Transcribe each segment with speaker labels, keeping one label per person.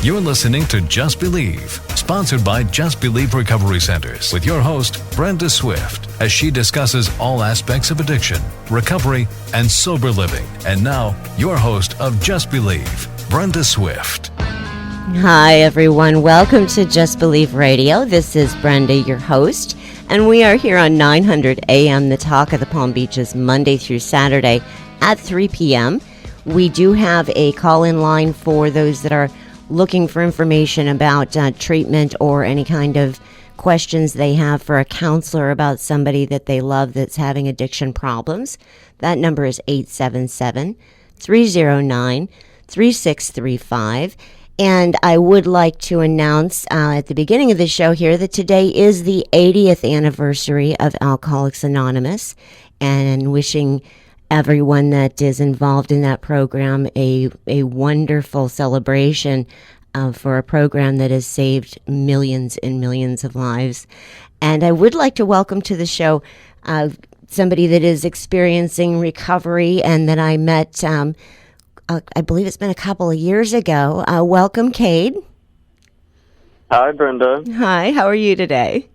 Speaker 1: You're listening to Just Believe, sponsored by Just Believe Recovery Centers, with your host, Brenda Swift, as she discusses all aspects of addiction, recovery, and sober living. And now, your host of Just Believe, Brenda Swift.
Speaker 2: Hi, everyone. Welcome to Just Believe Radio. This is Brenda, your host, and we are here on 900 AM, the Talk of the Palm Beaches, Monday through Saturday at 3 p.m. We do have a call-in line for those that are looking for information about treatment or any kind of questions they have for a counselor about somebody that they love that's having addiction problems. That number is 877-309-3635. And I would like to announce at the beginning of the show here that today is the 80th anniversary of Alcoholics Anonymous, and wishing everyone that is involved in that program a wonderful celebration for a program that has saved millions and millions of lives. And I would like to welcome to the show somebody that is experiencing recovery and that I met, I believe it's been a couple of years ago. Welcome, Kade.
Speaker 3: Hi, Brenda.
Speaker 2: Hi, how are you today?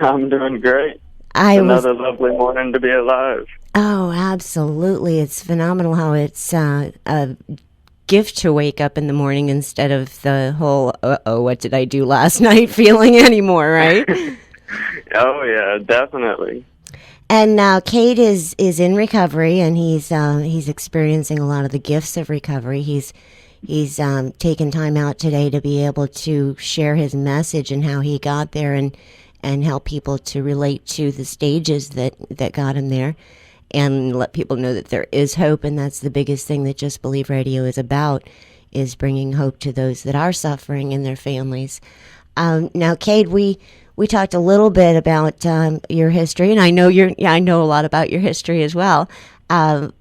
Speaker 3: I'm doing great. Another lovely morning to be alive.
Speaker 2: Oh, absolutely. It's phenomenal how it's a gift to wake up in the morning instead of the whole, what did I do last night feeling anymore, right?
Speaker 3: Oh, yeah, definitely.
Speaker 2: And Kade is in recovery, and he's experiencing a lot of the gifts of recovery. He's taken time out today to be able to share his message and how he got there and help people to relate to the stages that got him there, and let people know that there is hope. And that's the biggest thing that Just Believe Radio is about, is bringing hope to those that are suffering and their families. Now, Kade, we talked a little bit about your history, and I know I know a lot about your history as well.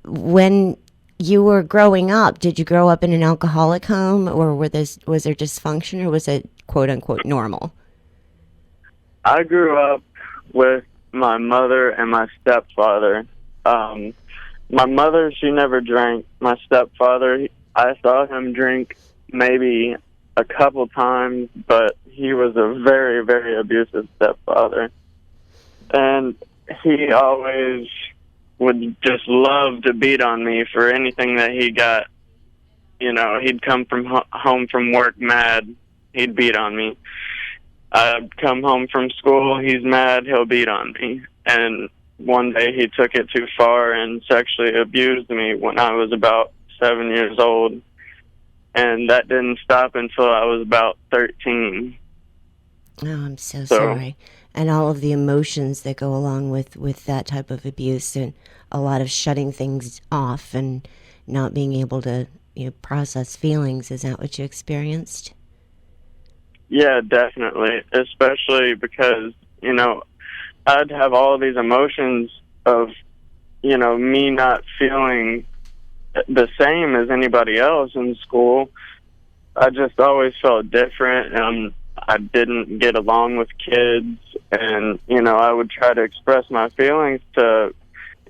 Speaker 2: When you were growing up, did you grow up in an alcoholic home, or was there dysfunction, or was it quote unquote normal?
Speaker 3: I grew up with my mother and my stepfather. My mother, she never drank. My stepfather, I saw him drink maybe a couple times, but he was a very, very abusive stepfather. And he always would just love to beat on me for anything that he got. You know, he'd come from home from work mad, he'd beat on me. I'd come home from school, he's mad, he'll beat on me. And one day he took it too far and sexually abused me when I was about 7 years old. And that didn't stop until I was about 13.
Speaker 2: Oh, I'm so sorry. And all of the emotions that go along with that type of abuse, and a lot of shutting things off and not being able to process feelings. Is that what you experienced?
Speaker 3: Yeah, definitely. Especially because, I'd have all these emotions of, me not feeling the same as anybody else in school. I just always felt different, and I didn't get along with kids. And, I would try to express my feelings to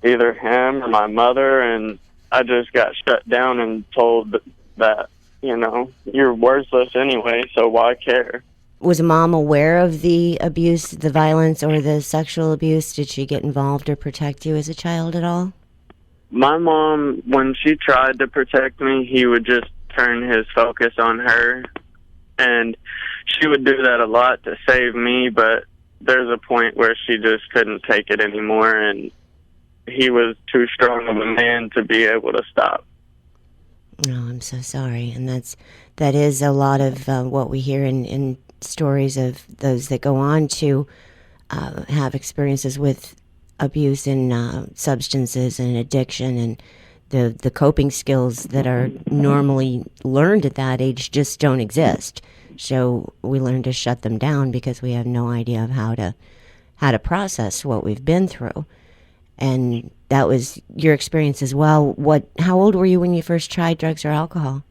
Speaker 3: either him or my mother, and I just got shut down and told that, you're worthless anyway, so why care?
Speaker 2: Was Mom aware of the abuse, the violence, or the sexual abuse? Did she get involved or protect you as a child at all?
Speaker 3: My mom, when she tried to protect me, he would just turn his focus on her. And she would do that a lot to save me, but there's a point where she just couldn't take it anymore, and he was too strong of a man to be able to stop.
Speaker 2: Oh, I'm so sorry. And that is a lot of what we hear in stories of those that go on to have experiences with abuse and substances and addiction, and the coping skills that are normally learned at that age just don't exist. So we learn to shut them down because we have no idea of how to process what we've been through. And that was your experience as well. How old were you when you first tried drugs or alcohol?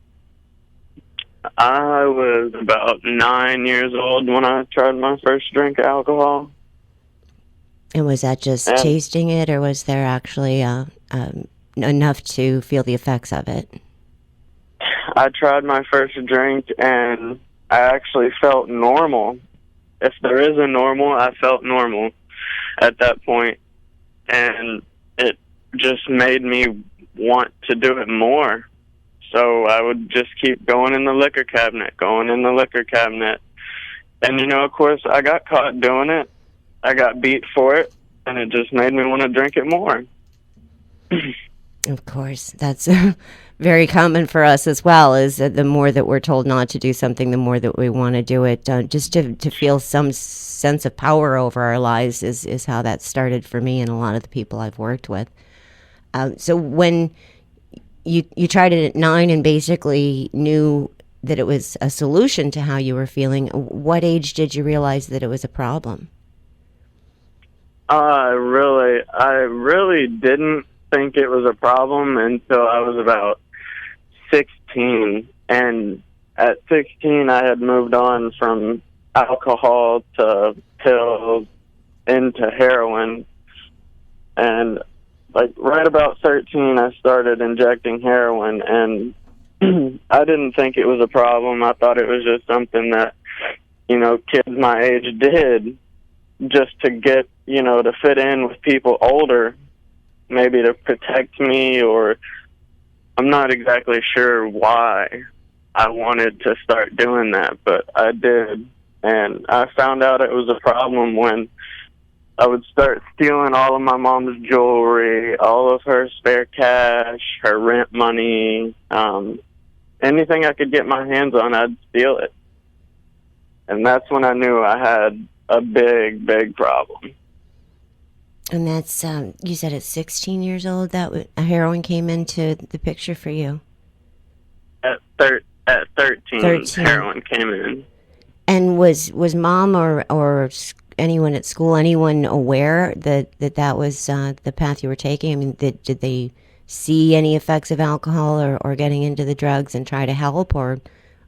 Speaker 3: I was about 9 years old when I tried my first drink of alcohol.
Speaker 2: And was that just tasting it, or was there actually enough to feel the effects of it?
Speaker 3: I tried my first drink, and I actually felt normal. If there is a normal, I felt normal at that point, and it just made me want to do it more. So I would just keep going in the liquor cabinet, And, of course, I got caught doing it. I got beat for it, and it just made me want to drink it more.
Speaker 2: Of course, that's very common for us as well, is that the more that we're told not to do something, the more that we want to do it. Just to feel some sense of power over our lives is how that started for me and a lot of the people I've worked with. So when you tried it at 9 and basically knew that it was a solution to how you were feeling, what age did you realize that it was a problem?
Speaker 3: I really didn't think it was a problem until I was about 16. And at 16, I had moved on from alcohol to pills into heroin. And like right about 13, I started injecting heroin, and I didn't think it was a problem. I thought it was just something that, kids my age did just to get, to fit in with people older, maybe to protect me, or I'm not exactly sure why I wanted to start doing that, but I did. And I found out it was a problem when I would start stealing all of my mom's jewelry, all of her spare cash, her rent money, anything I could get my hands on, I'd steal it. And that's when I knew I had a big, big problem.
Speaker 2: And that's, you said at 16 years old that heroin came into the picture for you?
Speaker 3: At 13, heroin came in.
Speaker 2: And was mom or anyone at school, anyone aware that was the path you were taking? I mean, did they see any effects of alcohol or getting into the drugs and try to help, or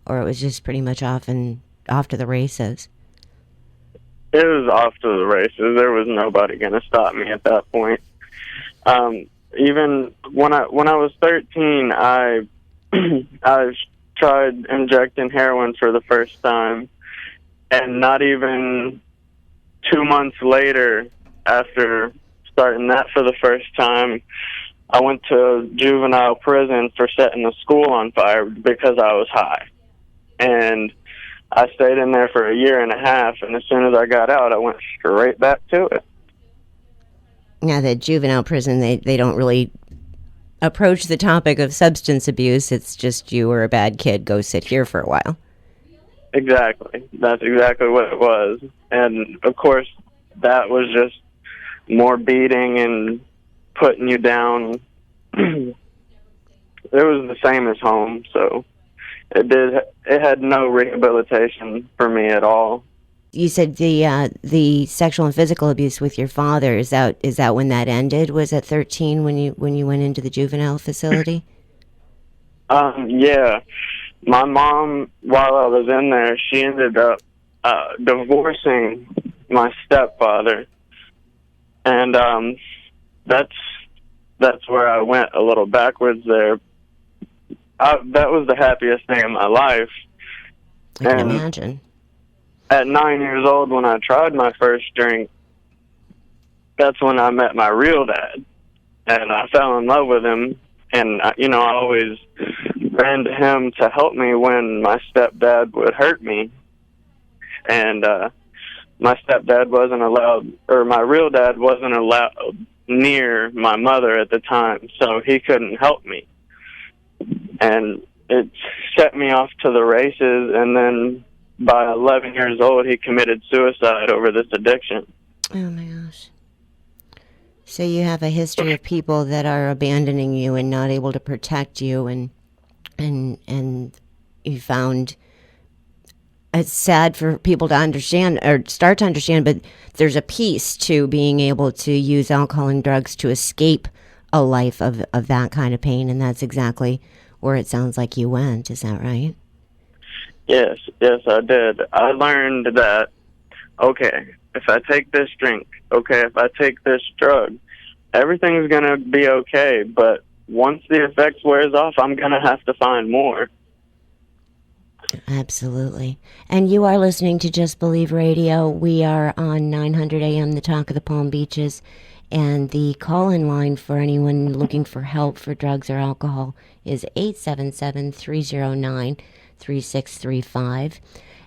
Speaker 2: it was just pretty much off to the races?
Speaker 3: It was off to the races. There was nobody going to stop me at that point. Even when I was 13, I tried injecting heroin for the first time, and not even 2 months later, after starting that for the first time, I went to juvenile prison for setting the school on fire because I was high. And I stayed in there for 1.5 years, and as soon as I got out, I went straight back to it.
Speaker 2: Now, the juvenile prison, they don't really approach the topic of substance abuse. It's just, you were a bad kid, go sit here for a while.
Speaker 3: Exactly. That's exactly what it was. And, of course, that was just more beating and putting you down. It was the same as home, so it had no rehabilitation for me at all.
Speaker 2: You said the sexual and physical abuse with your father, is that when that ended? Was at 13 when you went into the juvenile facility?
Speaker 3: Yeah. My mom, while I was in there, she ended up divorcing my stepfather, and that's where I went a little backwards there. That was the happiest day of my life.
Speaker 2: I can imagine.
Speaker 3: At 9 years old, when I tried my first drink, that's when I met my real dad, and I fell in love with him. And I always ran to him to help me when my stepdad would hurt me. And my stepdad wasn't allowed, or my real dad wasn't allowed near my mother at the time, so he couldn't help me. And it set me off to the races, and then by 11 years old, he committed suicide over this addiction.
Speaker 2: Oh, my gosh. So you have a history of people that are abandoning you and not able to protect you, and you found it's sad for people to understand or start to understand, but there's a piece to being able to use alcohol and drugs to escape a life of that kind of pain, and that's exactly where it sounds like you went. Is that right?
Speaker 3: Yes, I did. I learned that, okay, if I take this drink, okay, if I take this drug, everything's going to be okay, but once the effects wears off, I'm going to have to find more.
Speaker 2: Absolutely. And you are listening to Just Believe Radio. We are on 900 AM, the Talk of the Palm Beaches. And the call-in line for anyone looking for help for drugs or alcohol is 877-309-3635.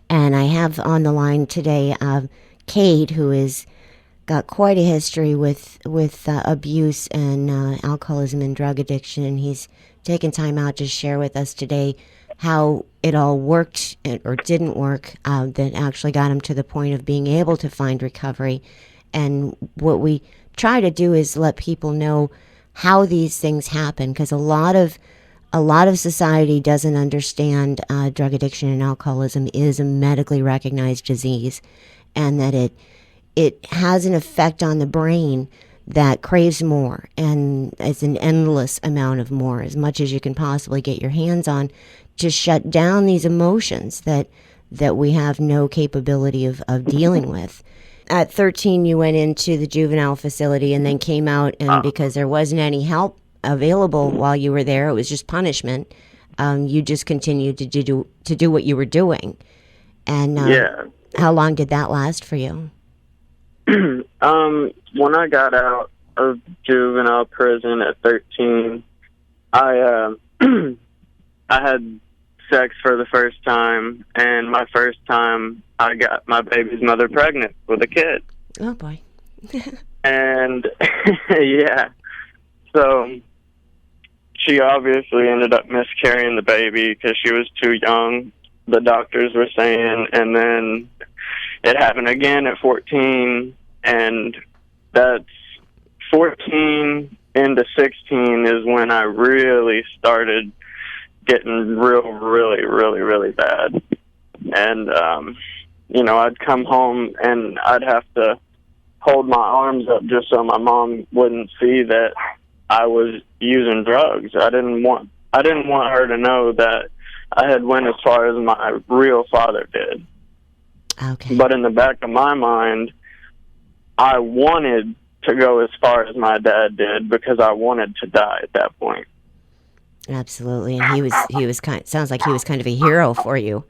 Speaker 2: And I have on the line today Kade, who has got quite a history with abuse and alcoholism and drug addiction. And he's taken time out to share with us today how it all worked or didn't work that actually got him to the point of being able to find recovery. And what we try to do is let people know how these things happen, because a lot of society doesn't understand drug addiction and alcoholism is a medically recognized disease, and that it has an effect on the brain that craves more, and it's an endless amount of more, as much as you can possibly get your hands on, to shut down these emotions that we have no capability of dealing with. At 13, you went into the juvenile facility and then came out, and because there wasn't any help available while you were there, it was just punishment. You just continued to do what you were doing. And how long did that last for you?
Speaker 3: When I got out of juvenile prison at 13, I had sex for the first time, and my first time I got my baby's mother pregnant with a kid.
Speaker 2: Oh boy.
Speaker 3: And yeah, so she obviously ended up miscarrying the baby because she was too young, the doctors were saying. And then it happened again at 14, and that's 14 into 16 is when I really started getting really bad. And I'd come home and I'd have to hold my arms up just so my mom wouldn't see that I was using drugs. I didn't want her to know that I had went as far as my real father did.
Speaker 2: Okay.
Speaker 3: But in the back of my mind, I wanted to go as far as my dad did because I wanted to die at that point.
Speaker 2: Absolutely. And he was sounds like he was kind of a hero for you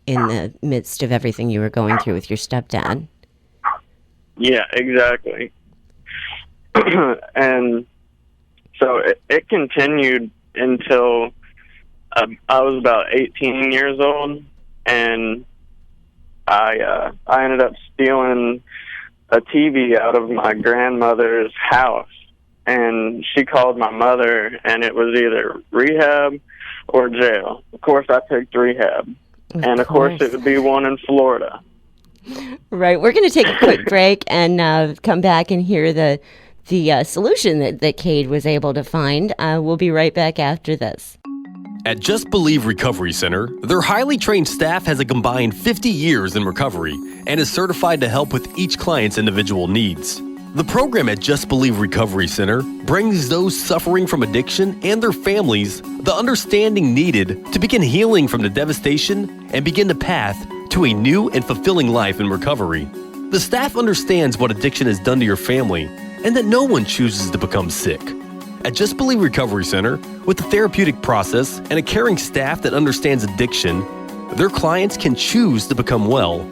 Speaker 2: in the midst of everything you were going through with your stepdad.
Speaker 3: Yeah, exactly. And so it continued until I was about 18 years old, and I ended up stealing a TV out of my grandmother's house. And she called my mother, and it was either rehab or jail. Of course, I picked rehab. Of course, it would be one in Florida.
Speaker 2: Right. We're going to take a quick break and come back and hear the solution that Kade was able to find. We'll be right back after this.
Speaker 4: At Just Believe Recovery Center, their highly trained staff has a combined 50 years in recovery and is certified to help with each client's individual needs. The program at Just Believe Recovery Center brings those suffering from addiction and their families the understanding needed to begin healing from the devastation and begin the path to a new and fulfilling life in recovery. The staff understands what addiction has done to your family and that no one chooses to become sick. At Just Believe Recovery Center, with a therapeutic process and a caring staff that understands addiction, their clients can choose to become well.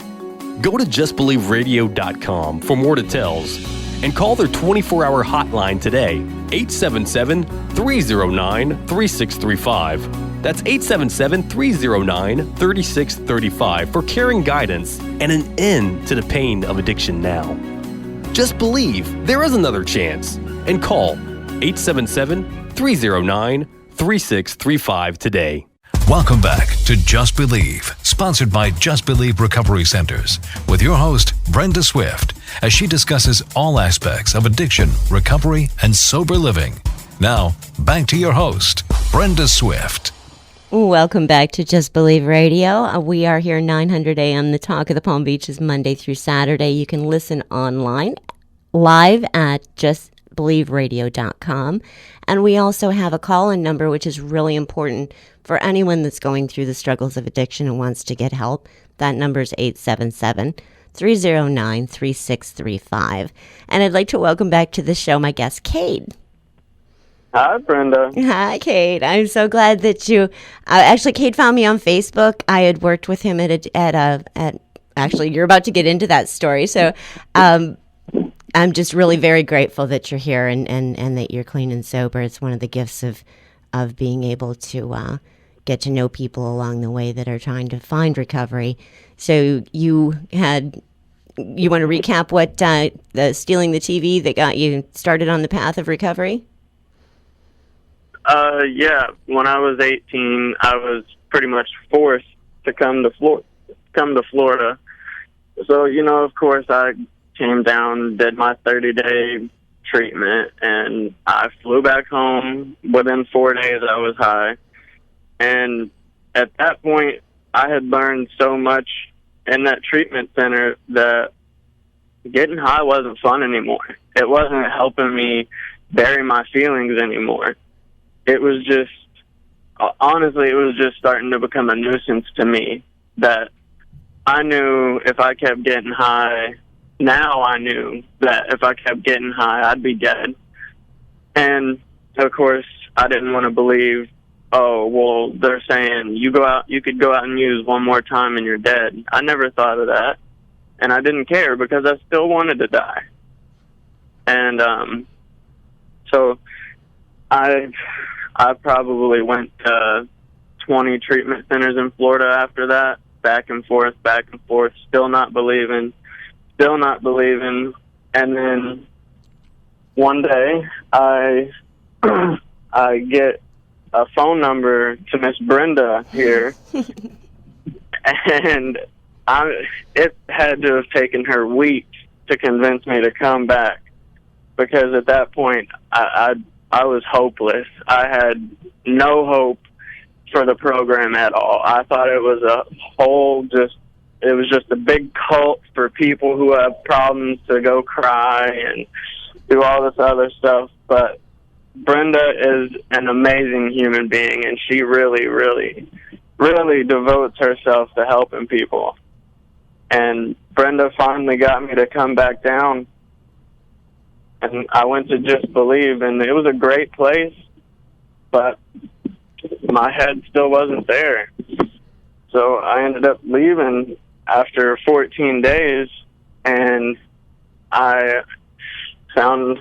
Speaker 4: Go to justbelieveradio.com for more details and call their 24-hour hotline today, 877-309-3635. That's 877-309-3635 for caring guidance and an end to the pain of addiction now. Just believe there is another chance and call 877-309-3635 today.
Speaker 1: Welcome back to Just Believe, sponsored by Just Believe Recovery Centers, with your host, Brenda Swift, as she discusses all aspects of addiction, recovery, and sober living. Now, back to your host, Brenda Swift.
Speaker 2: Welcome back to Just Believe Radio. We are here 900 AM, the Talk of the Palm Beaches, Monday through Saturday. You can listen online, live at justbelieveradio.com. And we also have a call-in number, which is really important for anyone that's going through the struggles of addiction and wants to get help. That number is 877-309-3635. And I'd like to welcome back to the show my guest, Kade.
Speaker 3: Hi, Brenda.
Speaker 2: Hi, Kate. I'm so glad that you. Actually, Kate found me on Facebook. I had worked with him at. Actually, you're about to get into that story, so I'm just really very grateful that you're here and that you're clean and sober. It's one of the gifts of being able to get to know people along the way that are trying to find recovery. So you want to recap what the stealing the TV that got you started on the path of recovery?
Speaker 3: Yeah. When I was 18, I was pretty much forced to come to Florida. So, of course, I came down, did my 30-day treatment, and I flew back home. Within 4 days, I was high. And at that point, I had learned so much in that treatment center that getting high wasn't fun anymore. It wasn't helping me bury my feelings anymore. It was just, honestly, it was just starting to become a nuisance to me that I knew if I kept getting high, now I knew that if I kept getting high, I'd be dead. And, of course, I didn't want to believe, oh, well, they're saying you could go out and use one more time and you're dead. I never thought of that. And I didn't care because I still wanted to die. And so I probably went to 20 treatment centers in Florida after that, back and forth, still not believing. And then one day I get a phone number to Miss Brenda here, and it had to have taken her weeks to convince me to come back, because at that point I was hopeless. I had no hope for the program at all. I thought it was it was just a big cult for people who have problems to go cry and do all this other stuff. But Brenda is an amazing human being, and she really, really, really devotes herself to helping people. And Brenda finally got me to come back down, and I went to Just Believe, and it was a great place, but my head still wasn't there. So I ended up leaving after 14 days, and I found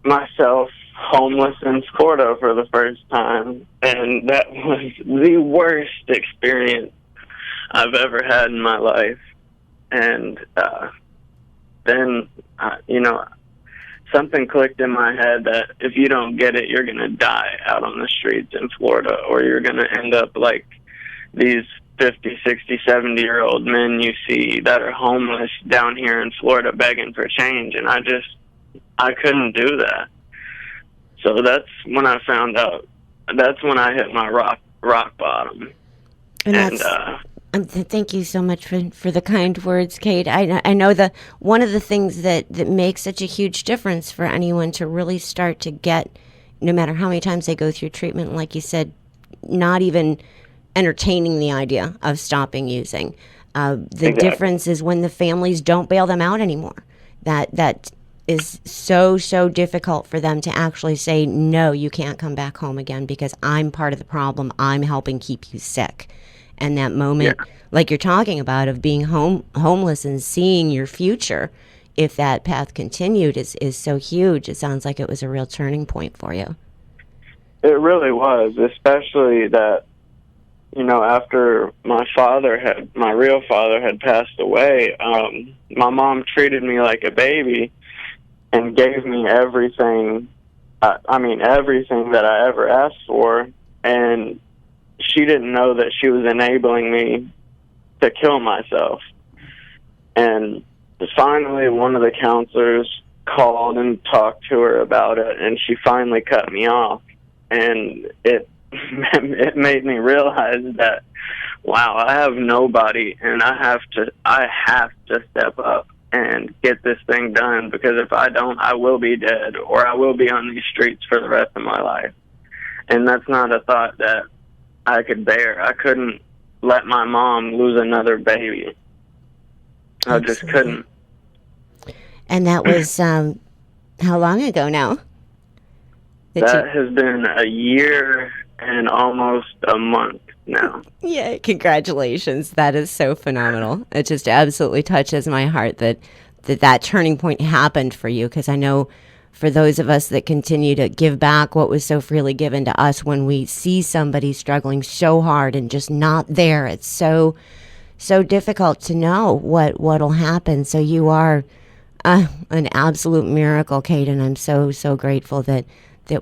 Speaker 3: myself homeless in Florida for the first time, and that was the worst experience I've ever had in my life. And then, something clicked in my head that if you don't get it, you're going to die out on the streets in Florida, or you're going to end up like these 50, 60, 70-year-old men you see that are homeless down here in Florida begging for change. And I couldn't do that. So that's when I found out. That's when I hit my rock bottom.
Speaker 2: And thank you so much for the kind words, Kate. I know one of the things that makes such a huge difference for anyone to really start to get, no matter how many times they go through treatment, like you said, not even entertaining the idea of stopping using. The difference is when the families don't bail them out anymore. That is so difficult for them to actually say, no, you can't come back home again because I'm part of the problem. I'm helping keep you sick. And that moment, like you're talking about, of being homeless and seeing your future, if that path continued, is so huge. It sounds like it was a real turning point for you.
Speaker 3: It really was, especially that, after my real father had passed away, my mom treated me like a baby and gave me everything, everything that I ever asked for. And she didn't know that she was enabling me to kill myself. And finally, one of the counselors called and talked to her about it, and she finally cut me off. And it made me realize that, wow, I have nobody, and I have to step up and get this thing done, because if I don't, I will be dead, or I will be on these streets for the rest of my life. And that's not a thought that I could bear. I couldn't let my mom lose another baby. I just couldn't.
Speaker 2: And that was how long ago now?
Speaker 3: That has been a year and almost a month now.
Speaker 2: Yeah, congratulations. That is so phenomenal. It just absolutely touches my heart that turning point happened for you, because I know for those of us that continue to give back what was so freely given to us, when we see somebody struggling so hard and just not there, it's so difficult to know what'll happen. So you are an absolute miracle, Kate, and I'm so grateful that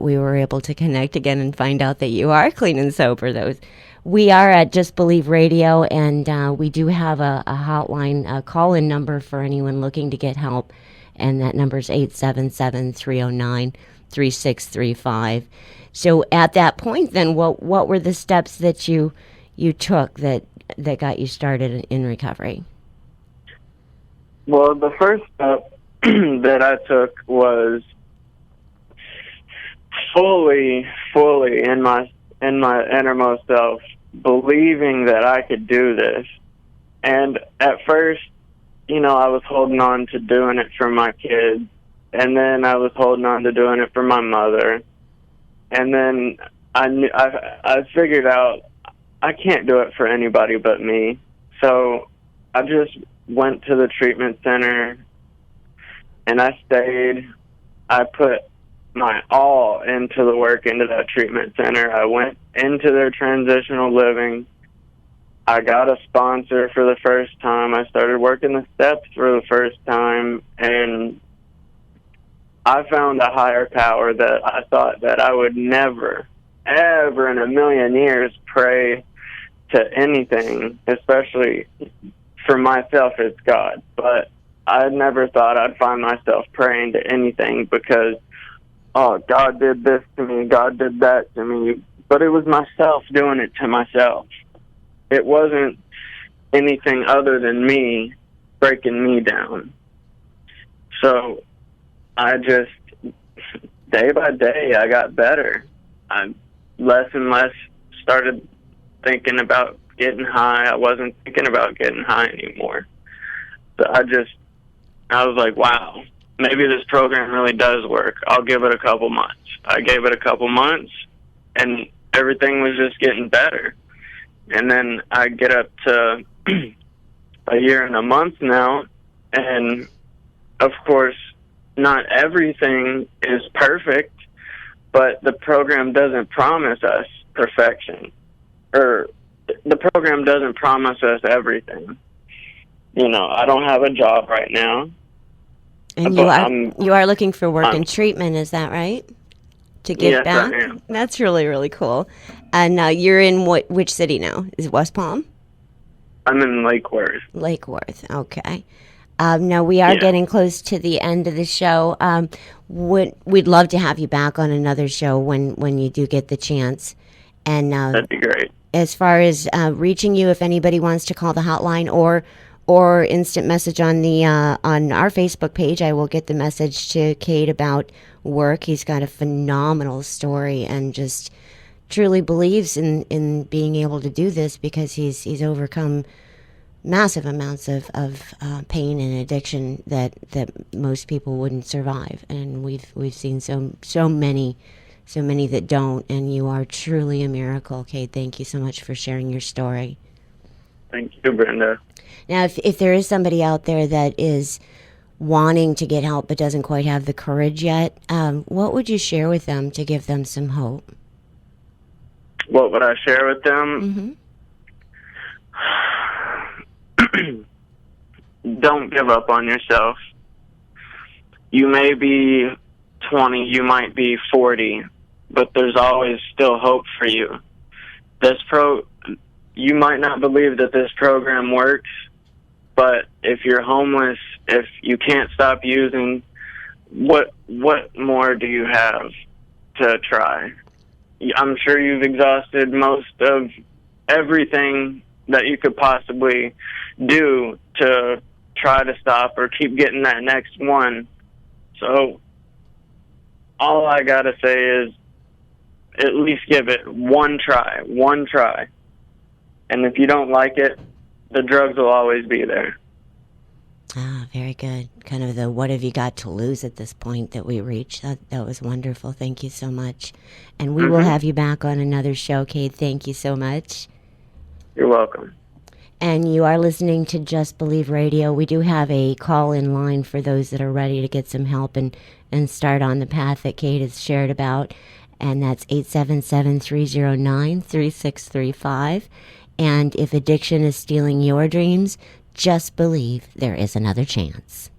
Speaker 2: we were able to connect again and find out that you are clean and sober. We are at Just Believe Radio, and we do have a hotline, a call-in number for anyone looking to get help, and that number is 877-309-3635. So at that point, then, what were the steps that you took that got you started in recovery?
Speaker 3: Well, the first step that I took was fully in my innermost self, believing that I could do this. And at first, I was holding on to doing it for my kids, and then I was holding on to doing it for my mother, and then I figured out I can't do it for anybody but me. So I just went to the treatment center, and I stayed. I put my all into the work into that treatment center. I went into their transitional living. I got a sponsor for the first time. I started working the steps for the first time, and I found a higher power that I thought that I would never, ever in a million years pray to anything, especially for myself, it's God. But I never thought I'd find myself praying to anything because, oh, God did this to me, God did that to me. But it was myself doing it to myself. It wasn't anything other than me breaking me down. So I just, day by day, I got better. I less and less started thinking about getting high. I wasn't thinking about getting high anymore. So I was like, wow, maybe this program really does work. I'll give it a couple months. I gave it a couple months, and everything was just getting better. And then I get up to a year and a month now, and of course, not everything is perfect, but the program doesn't promise us perfection, or the program doesn't promise us everything. I don't have a job right now.
Speaker 2: And you are looking for work and treatment, is that right? To give back?
Speaker 3: I am.
Speaker 2: That's really, really cool. And now you're in which city now? Is it West Palm?
Speaker 3: I'm in Lake Worth.
Speaker 2: Lake Worth, okay. Now we are getting close to the end of the show. We'd love to have you back on another show when you do get the chance. And
Speaker 3: that'd be great.
Speaker 2: As far as reaching you, if anybody wants to call the hotline or instant message on our Facebook page, I will get the message to Kade about work. He's got a phenomenal story and just truly believes in being able to do this because he's overcome massive amounts of pain and addiction that most people wouldn't survive, and we've seen so many that don't, and you are truly a miracle. Kade, thank you so much for sharing your story.
Speaker 3: Thank you, Brenda.
Speaker 2: Now, if there is somebody out there that is wanting to get help but doesn't quite have the courage yet, what would you share with them to give them some hope?
Speaker 3: What would I share with them?
Speaker 2: Mm-hmm.
Speaker 3: Don't give up on yourself. You may be 20, you might be 40, but there's always still hope for you. You might not believe that this program works, but if you're homeless, if you can't stop using, what more do you have to try? I'm sure you've exhausted most of everything that you could possibly do to try to stop or keep getting that next one. So all I gotta say is at least give it one try. And if you don't like it, the drugs will always be there.
Speaker 2: Ah, very good. Kind of the what have you got to lose at this point that we reached. That was wonderful. Thank you so much. And we will have you back on another show, Kade. Thank you so much.
Speaker 3: You're welcome.
Speaker 2: And you are listening to Just Believe Radio. We do have a call-in line for those that are ready to get some help and start on the path that Kade has shared about. And that's 877-309-3635. And if addiction is stealing your dreams, just believe there is another chance.